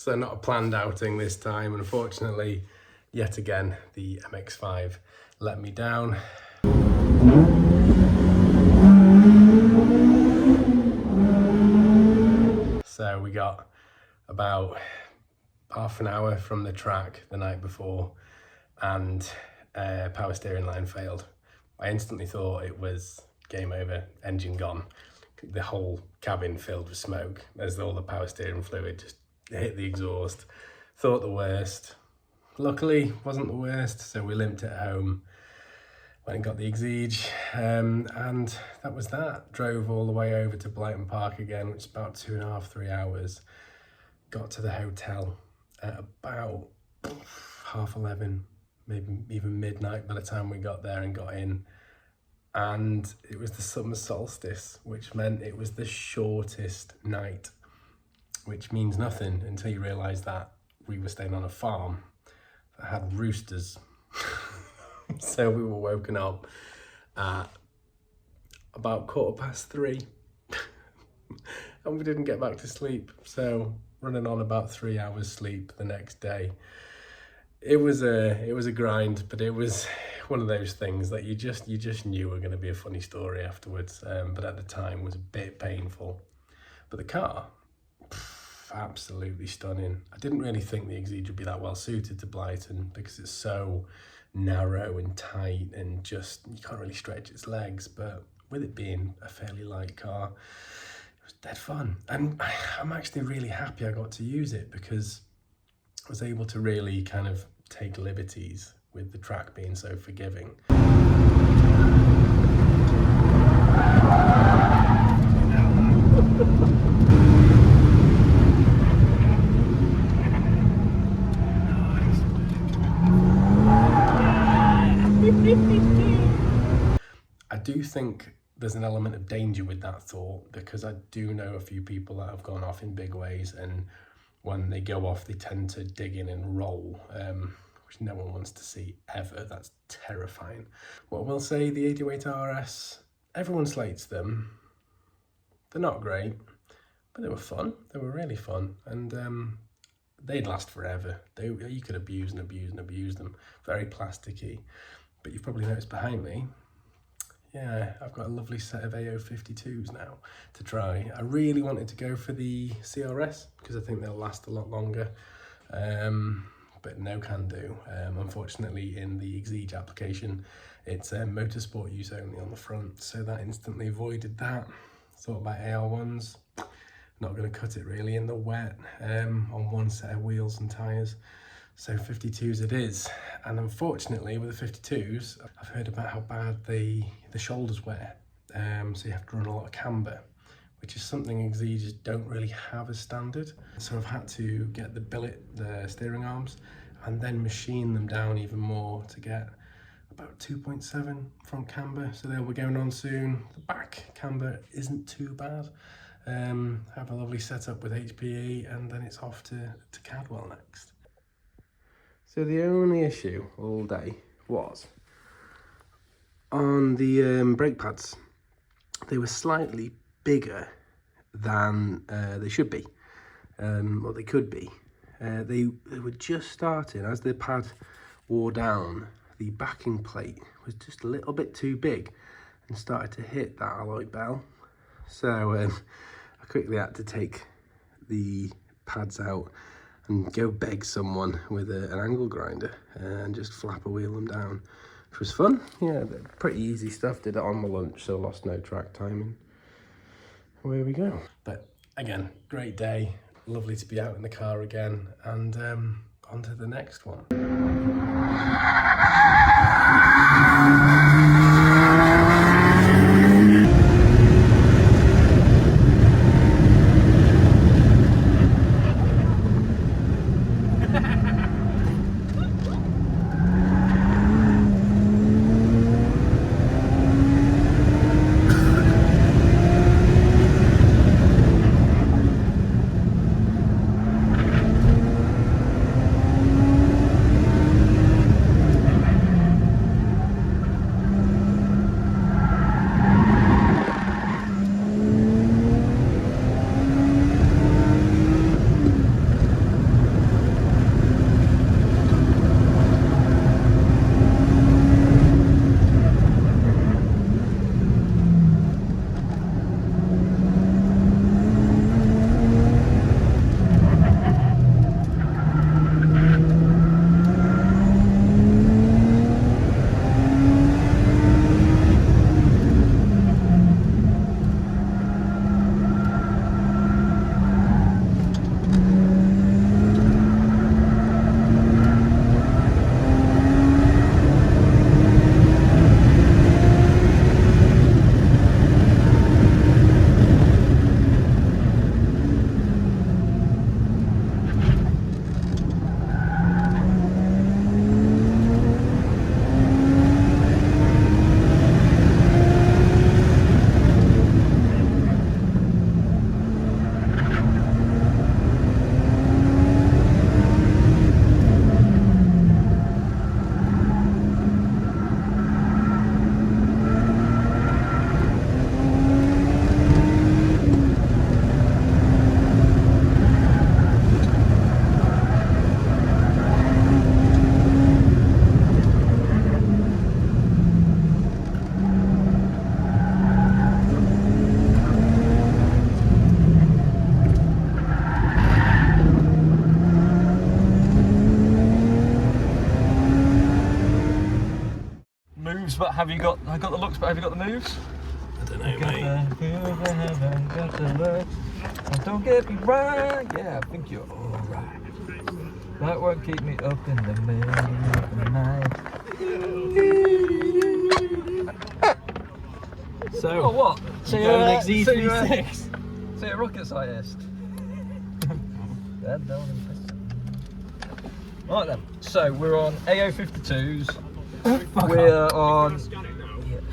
So not a planned outing this time. Unfortunately, yet again, the Ep5 let me down. So we got about half an hour from the track the night before and power steering line failed. I instantly thought it was game over, engine gone. The whole cabin filled with smoke as all the power steering fluid just hit the exhaust. Thought the worst. Luckily, wasn't the worst, so we limped it home. Went and got the Exige, and that was that. Drove all the way over to Blyton Park again, which is about 2.5, 3 hours. Got to the hotel at about 11:30, maybe even midnight by the time we got there and got in. And it was the summer solstice, which meant it was the shortest night, which means nothing until you realise that we were staying on a farm that had roosters. So we were woken up at about 3:15 and we didn't get back to sleep. So running on about 3 hours sleep the next day. It was a grind, but it was one of those things that you just knew were going to be a funny story afterwards. But at the time was a bit painful. But the car, absolutely stunning. I didn't really think the Exige would be that well suited to Blyton because it's so narrow and tight and just you can't really stretch its legs. But with it being a fairly light car, it was dead fun. And I'm actually really happy I got to use it because I was able to really kind of take liberties with the track being so forgiving. I do think there's an element of danger with that thought because I do know a few people that have gone off in big ways, and when they go off they tend to dig in and roll, which no one wants to see ever. That's terrifying. What I will say, the 808 RS, everyone slates them. They're not great, but they were fun. They were really fun, and they'd last forever. You could abuse and abuse and abuse them. Very plasticky. But you've probably noticed behind me, yeah, I've got a lovely set of AO52s now to try. I really wanted to go for the CRS because I think they'll last a lot longer, but no can do. Unfortunately, in the Exige application, it's motorsport use only on the front, so that instantly voided that. Thought about AR1s, not going to cut it really in the wet on one set of wheels and tyres. So 52s it is, and unfortunately with the 52s, I've heard about how bad the shoulders wear, so you have to run a lot of camber, which is something Exiges don't really have as standard. So I've had to get the billet, the steering arms, and then machine them down even more to get about 2.7 front camber, so they'll be going on soon. The back camber isn't too bad. Have a lovely setup with HPE, and then it's off to Cadwell next. So the only issue all day was on the brake pads. They were slightly bigger than they should be, or they could be. They were just starting, as the pad wore down, the backing plate was just a little bit too big and started to hit that alloy bell. So I quickly had to take the pads out and go beg someone with an angle grinder and just flapper wheel them down, which was fun. Yeah, pretty easy stuff. Did it on my lunch, so lost no track timing. Away we go. But again, great day. Lovely to be out in the car again, and on to the next one. have you got? I got the looks, but have you got the moves? I don't know, mate. Got the looks. Don't get me wrong. Yeah, I think you're all right. That won't keep me up in the middle of the night. So, Oh, what? So Lotus Exige. So you're a rocket scientist. That don't impress me. Right then, so we're on AO52s. We're on.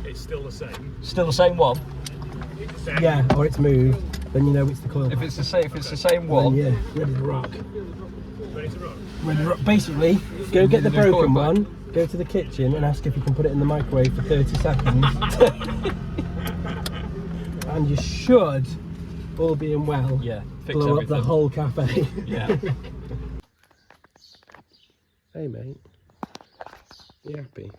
It's still the same. Still the same one. yeah, or it's moved, then you know it's the coil. If it's the same one. Then, yeah, ready to rock. Ready to rock. Ready to rock. Basically, go get the Then just broken call it one, go to the kitchen and ask if you can put it in the microwave for 30 seconds. And you should, all being well, Yeah. Fix blow everything. up the whole cafe. Yeah. Hey mate, you happy?